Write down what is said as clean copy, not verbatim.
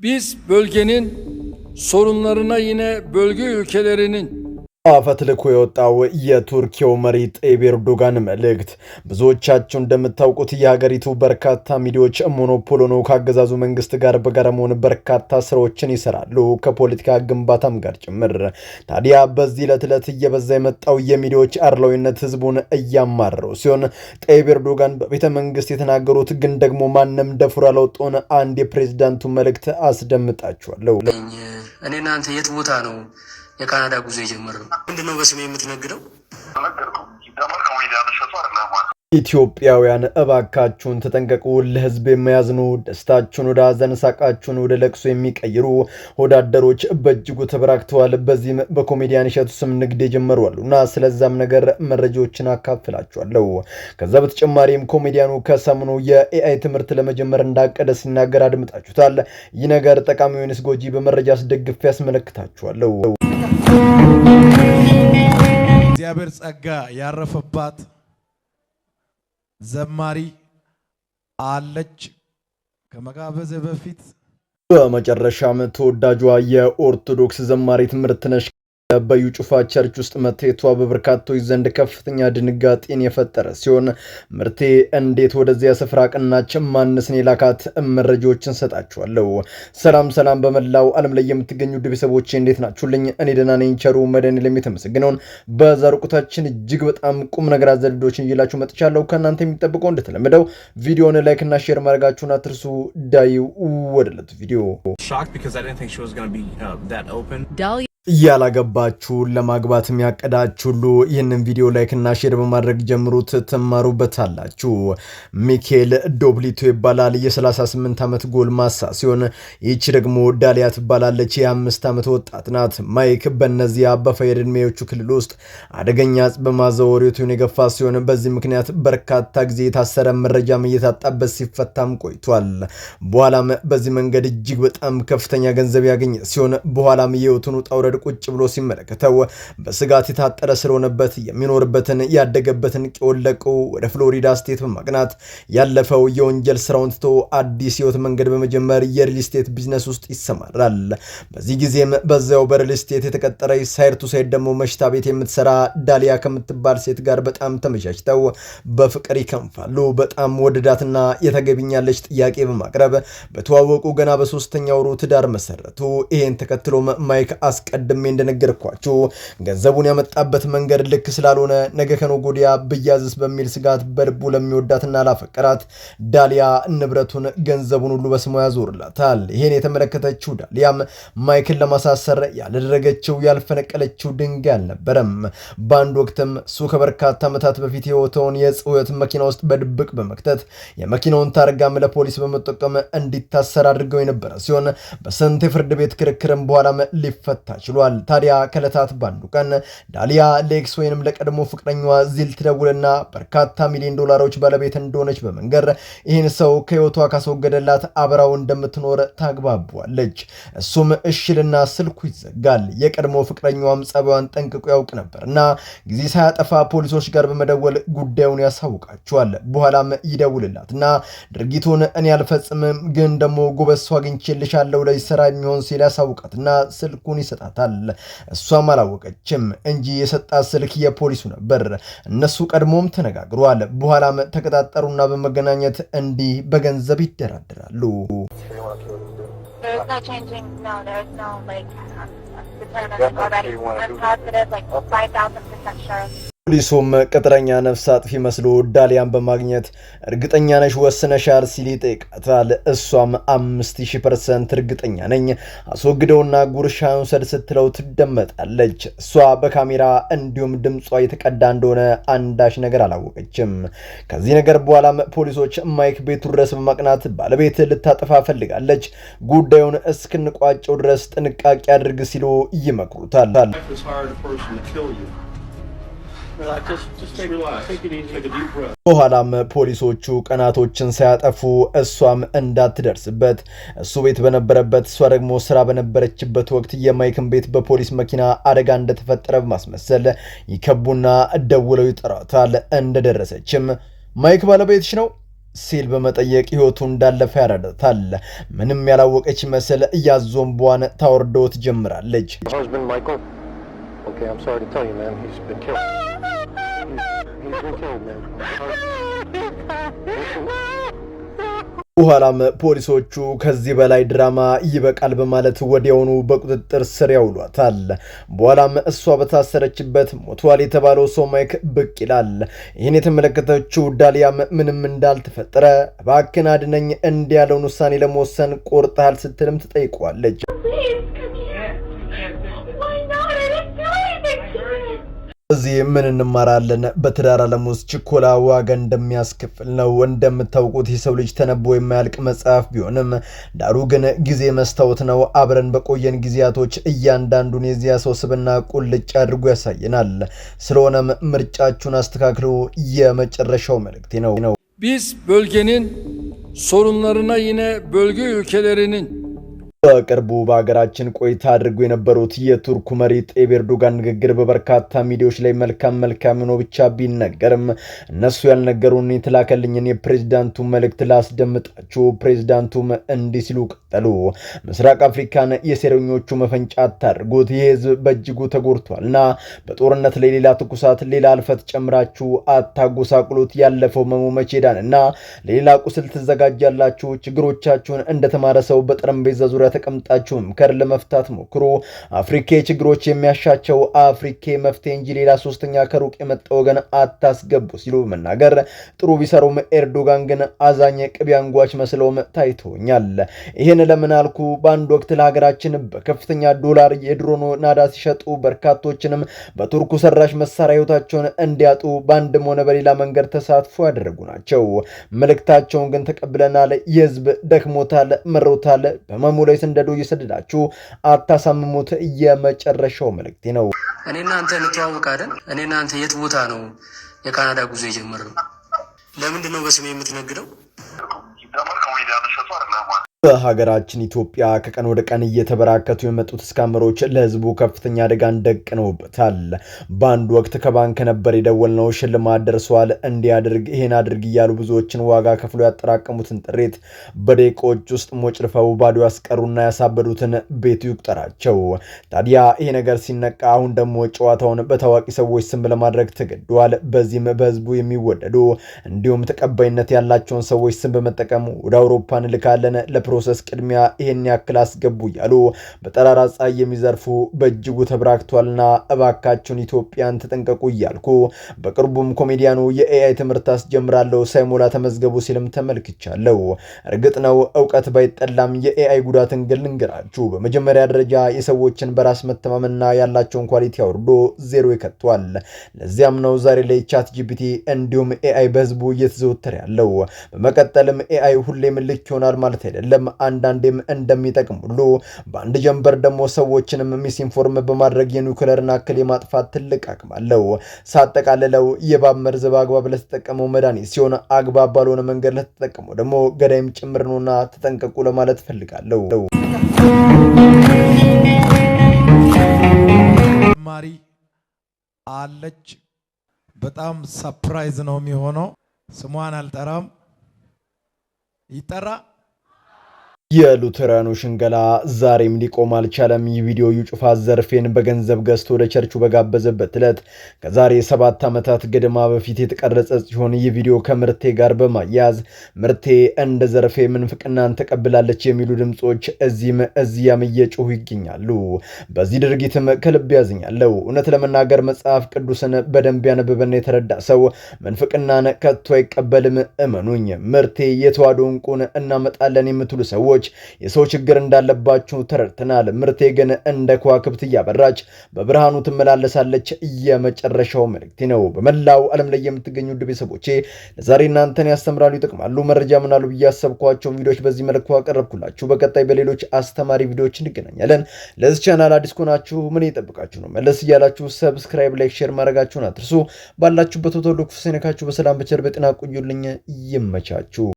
Biz bölgenin sorunlarına yine bölge ülkelerinin አፈትልኮ የወጣው የቱርኪው መሪ ጣይብ ኤርዶጋን መልእክት ብዙዎቻችሁ እንደምታውቁት የሀገሪቱ በርካታ ሚዲያዎች ሞኖፖል ሆነው ካገዛዙ መንግስት ጋር በጋራ መሆን በርካታ ስራዎችን ይሰራሉ ከፖለቲካ ግንባታም ጋር ጭምር። ታዲያ በዚህ ዕለት እየበዛ የመጣው የሚዲያዎች አርላዊነት ህዝቡን እያማረው ሲሆን ጣይብ ኤርዶጋን በቤተ መንግስት የተናገሩት ግን ደግሞ ማንም ደፍሮ ያላወጣውን አንድ የፕሬዝዳንቱ መልእክት አስደምጣችኋለሁ። እኔ እናንተ የት ቦታ ነው የካናዳ ጉዞ የጀመረው? ምንድነው በስሜ የምትነግደው? ኢትዮጵያውያን እባካችሁን ተጠንቀቁ። ለህዝብ የሚያዝኑ ደስታችሁን ወደ ሀዘን፣ ሳቃችሁን ወደ ለቅሶ የሚቀይሩ ወዳደሮች በእጅጉ ተበራክተዋል። በዚህም በኮሜዲያን እሸቱ ስም ንግድ የጀመሩ አሉና ስለዛም ነገር መረጃዎችን አካፍላችኋለሁ። ከዛ በተጨማሪም ኮሜዲያኑ ከሰሞኑ የኤአይ ትምህርት ለመጀመር እንዳቀደ ሲናገር አድምጣችሁታል። ይህ ነገር ጠቃሚ ወይንስ ጎጂ በመረጃ አስደግፌ ያስመለክታችኋለሁ። እግዚአብሔር ጸጋ ያረፈባት ዘማሪ አለች ከመጋበዝ በፊት። በመጨረሻም ተወዳጇ የኦርቶዶክስ ዘማሪት ምርትነሽ በዩ ጩፋ ቸርች ውስጥ መታየቷ በበርካቶች ዘንድ ከፍተኛ ድንጋጤን የፈጠረ ሲሆን ምርቴ እንዴት ወደዚያ ስፍራ ቀናች? ማንስን የላካት? መረጃዎችን ሰጣችኋለሁ። ሰላም በመላው ዓለም ላይ የምትገኙ ቤተሰቦቼ እንዴት ናችሁልኝ? እኔ ደህና ነኝ። ቸሩ መድኃኔዓለም የተመሰገነውን በዛሬው ቆይታችን እጅግ በጣም ቁም ነገር አዘል ቪዲዮዎችን ይዤላችሁ መጥቻለሁ። ከእናንተ የሚጠብቀው እንደተለመደው ቪዲዮውን ላይክ እና ሼር ማድረጋችሁን አትርሱ። ዳይ ወደለት ቪዲዮ ያላገባችሁ ለማግባት የሚያቀዳችሁ ሁሉ ይህንን ቪዲዮ ላይክ እና ሼር በማድረግ ጀምሩት፣ ትማሩበታላችሁ። ሚካኤል ዶብሊቶ ይባላል። የ38 ዓመት ጎልማሳ ሲሆን ይህች ደግሞ ዳሊያ ትባላለች። የ5 ዓመት ወጣት ናት። ማይክ በእነዚያ በፋይር ዕድሜዎቹ ክልል ውስጥ አደገኛ ዕፅ በማዘዋወር ሕይወቱን የገፋ ሲሆን በዚህ ምክንያት በርካታ ጊዜ የታሰረ መረጃም እየታጣበት ሲፈታም ቆይቷል። በኋላም በዚህ መንገድ እጅግ በጣም ከፍተኛ ገንዘብ ያገኘ ሲሆን በኋላም የሕይወቱን ውጣ ውረድ ቁጭ ብሎ ሲመለከተው በስጋት የታጠረ ስለሆነበት የሚኖርበትን ያደገበትን ቂውን ለቆ ወደ ፍሎሪዳ ስቴት በማቅናት ያለፈው የወንጀል ስራውን ትቶ አዲስ ህይወት መንገድ በመጀመር የሪል ስቴት ቢዝነስ ውስጥ ይሰማራል። በዚህ ጊዜም በዛው በሪል ስቴት የተቀጠረ ሳይድ ቱ ሳይድ ደግሞ መሽታ ቤት የምትሰራ ዳሊያ ከምትባል ሴት ጋር በጣም ተመቻችተው በፍቅር ይከንፋሉ። በጣም ወደዳትና የተገቢኛለች ጥያቄ በማቅረብ በተዋወቁ ገና በ3ኛ ወሩ ትዳር መሰረቱ። ይሄን ተከትሎ ማይክ ቀድሜ እንደነገርኳችሁ ገንዘቡን ያመጣበት መንገድ ልክ ስላልሆነ ነገ ከነገ ወዲያ ብያዝስ በሚል ስጋት በልቡ ለሚወዳትና ላፈቀራት ዳሊያ ንብረቱን ገንዘቡን ሁሉ በስሟ ያዞርላታል። ይሄን የተመለከተችው ዳሊያም ማይክን ለማሳሰር ያላደረገችው ያልፈነቀለችው ድንጋይ አልነበረም። በአንድ ወቅትም እሱ ከበርካታ ዓመታት በፊት የወተውን የጽህወት መኪና ውስጥ በድብቅ በመክተት የመኪናውን ታርጋም ለፖሊስ በመጠቀም እንዲታሰር አድርገው የነበረ ሲሆን በስንት የፍርድ ቤት ክርክርም በኋላም ሊፈታ ችሏል። ታዲያ ከለታት ባንዱ ቀን ዳሊያ ሌክስ ወይንም ለቀድሞ ፍቅረኛዋ ዚል ትደውልና በርካታ ሚሊዮን ዶላሮች ባለቤት እንደሆነች በመንገር ይህን ሰው ከህይወቷ ካስወገደላት አብራው እንደምትኖር ታግባባዋለች። እሱም እሽልና ስልኩ ይዘጋል። የቀድሞ ፍቅረኛዋም ጸባዋን ጠንቅቆ ያውቅ ነበርና ጊዜ ሳያጠፋ ፖሊሶች ጋር በመደወል ጉዳዩን ያሳውቃቸዋል። በኋላም ይደውልላትና ድርጊቱን እኔ አልፈጽምም ግን ደግሞ ጎበዝ ሰው አግኝቼልሻለሁ ለይሰራ የሚሆን ሲል ያሳውቃትና ስልኩን ይሰጣታል። እሷም አላወቀችም እንጂ የሰጣት ስልክ የፖሊሱ ነበር። እነሱ ቀድሞም ተነጋግሯል። በኋላም ተቀጣጠሩና በመገናኘት እንዲህ በገንዘብ ይደራደራሉ። ፖሊሱም ቅጥረኛ ነፍስ አጥፊ መስሎ ዳሊያን በማግኘት እርግጠኛ ነሽ ወስነሻል ሲል ይጠይቃታል። እሷም 5000% እርግጠኛ ነኝ አስወግደውና ጉርሻን ውሰድ ስትለው ትደመጣለች። እሷ በካሜራ እንዲሁም ድምጿ የተቀዳ እንደሆነ አንዳች ነገር አላወቀችም። ከዚህ ነገር በኋላም ፖሊሶች ማይክ ቤቱ ድረስ በማቅናት ባለቤት ልታጠፋ ፈልጋለች፣ ጉዳዩን እስክንቋጨው ድረስ ጥንቃቄ አድርግ ሲሉ ይመክሩታል። በኋላም ፖሊሶቹ ቀናቶችን ሳያጠፉ እሷም እንዳትደርስበት እሱ ቤት በነበረበት እሷ ደግሞ ስራ በነበረችበት ወቅት የማይክን ቤት በፖሊስ መኪና አደጋ እንደተፈጠረ በማስመሰል ይከቡና ደውለው ይጠራታል። እንደደረሰችም ማይክ ባለቤትሽ ነው ሲል በመጠየቅ ህይወቱ እንዳለፈ ያረዳታል። ምንም ያላወቀች መስል እያዞምቧን ታወርደው ትጀምራለች። በኋላም ፖሊሶቹ ከዚህ በላይ ድራማ ይበቃል በማለት ወዲያውኑ በቁጥጥር ስር ያውሏታል። በኋላም እሷ በታሰረችበት ሞቷል የተባለው ሰው ማይክ ብቅ ይላል። ይህን የተመለከተችው ዳሊያም ምንም እንዳልተፈጠረ እባክህን አድነኝ እንዲህ ያለውን ውሳኔ ለመወሰን ቆርጠሃል ስትልም ትጠይቀዋለች። እዚህ ምን እንማራለን? በትዳር ዓለም ውስጥ ችኮላ ዋጋ እንደሚያስከፍል ነው። እንደምታውቁት የሰው ልጅ ተነቦ የማያልቅ መጽሐፍ ቢሆንም ዳሩ ግን ጊዜ መስታወት ነው። አብረን በቆየን ጊዜያቶች እያንዳንዱን የዚያ ሰው ስብና ቁልጭ አድርጎ ያሳየናል። ስለሆነም ምርጫችሁን አስተካክሉ የመጨረሻው መልእክቴ ነው። Biz bölgenin sorunlarına yine bölge ülkelerinin በቅርቡ በሀገራችን ቆይታ አድርገው የነበሩት የቱርኩ መሪ ጣይብ ኤርዶጋን ንግግር በበርካታ ሚዲያዎች ላይ መልካም ሆኖ ብቻ ቢነገርም እነሱ ያልነገሩን የተላከልኝን የፕሬዝዳንቱ መልእክት ላስደምጣችሁ። ፕሬዝዳንቱም እንዲህ ሲሉ ቀጠሉ። ምስራቅ አፍሪካን የሴረኞቹ መፈንጫ አታድርጉት። ይህ ህዝብ በእጅጉ ተጎድቷልና በጦርነት ላይ ሌላ ትኩሳት፣ ሌላ አልፈት ጨምራችሁ አታጎሳቁሉት። ያለፈው መሙ መቼ ዳንና ለሌላ ቁስል ትዘጋጃላችሁ። ችግሮቻችሁን እንደተማረ ሰው በጠረጴዛ ዙሪያ ተቀምጣችሁ ምክር ለመፍታት ሞክሩ። አፍሪካ ችግሮች የሚያሻቸው አፍሪካ መፍትሄ እንጂ ሌላ ሶስተኛ ከሩቅ የመጣ ወገን አታስገቡ ሲሉ መናገር ጥሩ ቢሰሩም ኤርዶጋን ግን አዛኝ ቅቤ አንጓች መስለውም ታይቶኛል። ይህን ለምን አልኩ? በአንድ ወቅት ለሀገራችን በከፍተኛ ዶላር የድሮን ናዳ ሲሸጡ በርካቶችንም በቱርኩ ሰራሽ መሳሪያ ህይወታቸውን እንዲያጡ በአንድም ሆነ በሌላ መንገድ ተሳትፎ ያደረጉ ናቸው። መልእክታቸውን ግን ተቀብለናል። የህዝብ ደክሞታል፣ መሮታል። በመሙ ላይ እንደዶ እየሰደዳችሁ አታሳምሙት የመጨረሻው መልእክቴ ነው። እኔ እናንተ እንተዋወቃለን። እኔ እናንተ የት ቦታ ነው የካናዳ ጉዞ የጀመርነው? ለምንድን ነው በስሜ የምትነግደው? በሀገራችን ኢትዮጵያ ከቀን ወደ ቀን እየተበራከቱ የመጡት ስካመሮች ለህዝቡ ከፍተኛ አደጋን ደቅነውበታል። በአንድ ወቅት ከባንክ ነበር የደወልነው፣ ሽልማት ደርሷል፣ እንዲያድርግ ይሄን አድርግ እያሉ ብዙዎችን ዋጋ ከፍሎ ያጠራቀሙትን ጥሪት በደቂቃዎች ውስጥ ሞጭልፈው ባዶ ያስቀሩና ያሳበዱትን ቤቱ ይቁጠራቸው። ታዲያ ይሄ ነገር ሲነቃ አሁን ደግሞ ጨዋታውን በታዋቂ ሰዎች ስም ለማድረግ ተገዷል። በዚህም በህዝቡ የሚወደዱ እንዲሁም ተቀባይነት ያላቸውን ሰዎች ስም በመጠቀም ወደ አውሮፓ እንልካለን፣ ፕሮሰስ ቅድሚያ ይሄን ያክል አስገቡ እያሉ በጠራራ ፀሐይ የሚዘርፉ በእጅጉ ተብራክቷልና እባካችሁን ኢትዮጵያን ተጠንቀቁ እያልኩ በቅርቡም ኮሜዲያኑ የኤአይ ትምህርት አስጀምራለሁ ሳይሞላ ተመዝገቡ ሲልም ተመልክቻለሁ። እርግጥ ነው እውቀት ባይጠላም የኤአይ ጉዳትን ግን ልንገራችሁ። በመጀመሪያ ደረጃ የሰዎችን በራስ መተማመንና ያላቸውን ኳሊቲ አውርዶ ዜሮ ይከቷል። ለዚያም ነው ዛሬ ላይ ቻት ጂፒቲ እንዲሁም ኤአይ በህዝቡ እየተዘወተረ ያለው። በመቀጠልም ኤአይ ሁሌም ልክ ይሆናል ማለት አይደለም። አንዳንዴም እንደሚጠቅም ሁሉ በአንድ ጀንበር ደግሞ ሰዎችንም ሚስኢንፎርም በማድረግ የኒውክሌርን አክል የማጥፋት ትልቅ አቅም አለው። ሳጠቃልለው የእባብ መርዝ በአግባብ ለተጠቀመው መድኃኒት ሲሆን አግባብ ባልሆነ መንገድ ለተጠቀመው ደግሞ ገዳይም ጭምር ነውና ተጠንቀቁ ለማለት ፈልጋለሁ። ማሪ አለች። በጣም ሰርፕራይዝ ነው የሚሆነው። ስሟን አልጠራም፣ ይጠራ። የሉተራኑ ሽንገላ ዛሬም ሊቆም አልቻለም። ይህ ቪዲዮ ጩፋ ዘርፌን በገንዘብ ገዝቶ ወደ ቸርቹ በጋበዘበት ዕለት ከዛሬ 7 ዓመታት ገደማ በፊት የተቀረጸ ሲሆን ይህ ቪዲዮ ከምርቴ ጋር በማያያዝ ምርቴ እንደ ዘርፌ ምንፍቅናን ተቀብላለች የሚሉ ድምጾች እዚያም እየጮሁ ይገኛሉ። በዚህ ድርጊትም ከልብ ያዝኛለሁ። እውነት ለመናገር መጽሐፍ ቅዱስን በደንብ ያነበበና የተረዳ ሰው ምንፍቅናን ከቶ አይቀበልም። እመኑኝ። ምርቴ የተዋሕዶ ዕንቁን እናመጣለን የምትሉ ሰዎች የሰው ችግር እንዳለባችሁ ተረድተናል። ምርቴ ግን እንደ ከዋክብት እያበራች በብርሃኑ ትመላለሳለች የመጨረሻው መልእክቴ ነው። በመላው ዓለም ላይ የምትገኙ ውድ ቤተሰቦቼ ለዛሬ እናንተን ያስተምራሉ፣ ይጠቅማሉ፣ መረጃ ምናሉ ብዬ ያሰብኳቸውን ቪዲዮዎች በዚህ መልኩ አቀረብኩላችሁ። በቀጣይ በሌሎች አስተማሪ ቪዲዮዎች እንገናኛለን። ለዚህ ቻናል አዲስ ከሆናችሁ ምን እየጠበቃችሁ ነው? መለስ እያላችሁ ሰብስክራይብ፣ ላይክ፣ ሼር ማድረጋችሁን አትርሱ። ባላችሁበት ሁሉ ክፉ ሳይነካችሁ በሰላም በቸር በጤና ቆዩልኝ። ይመቻችሁ።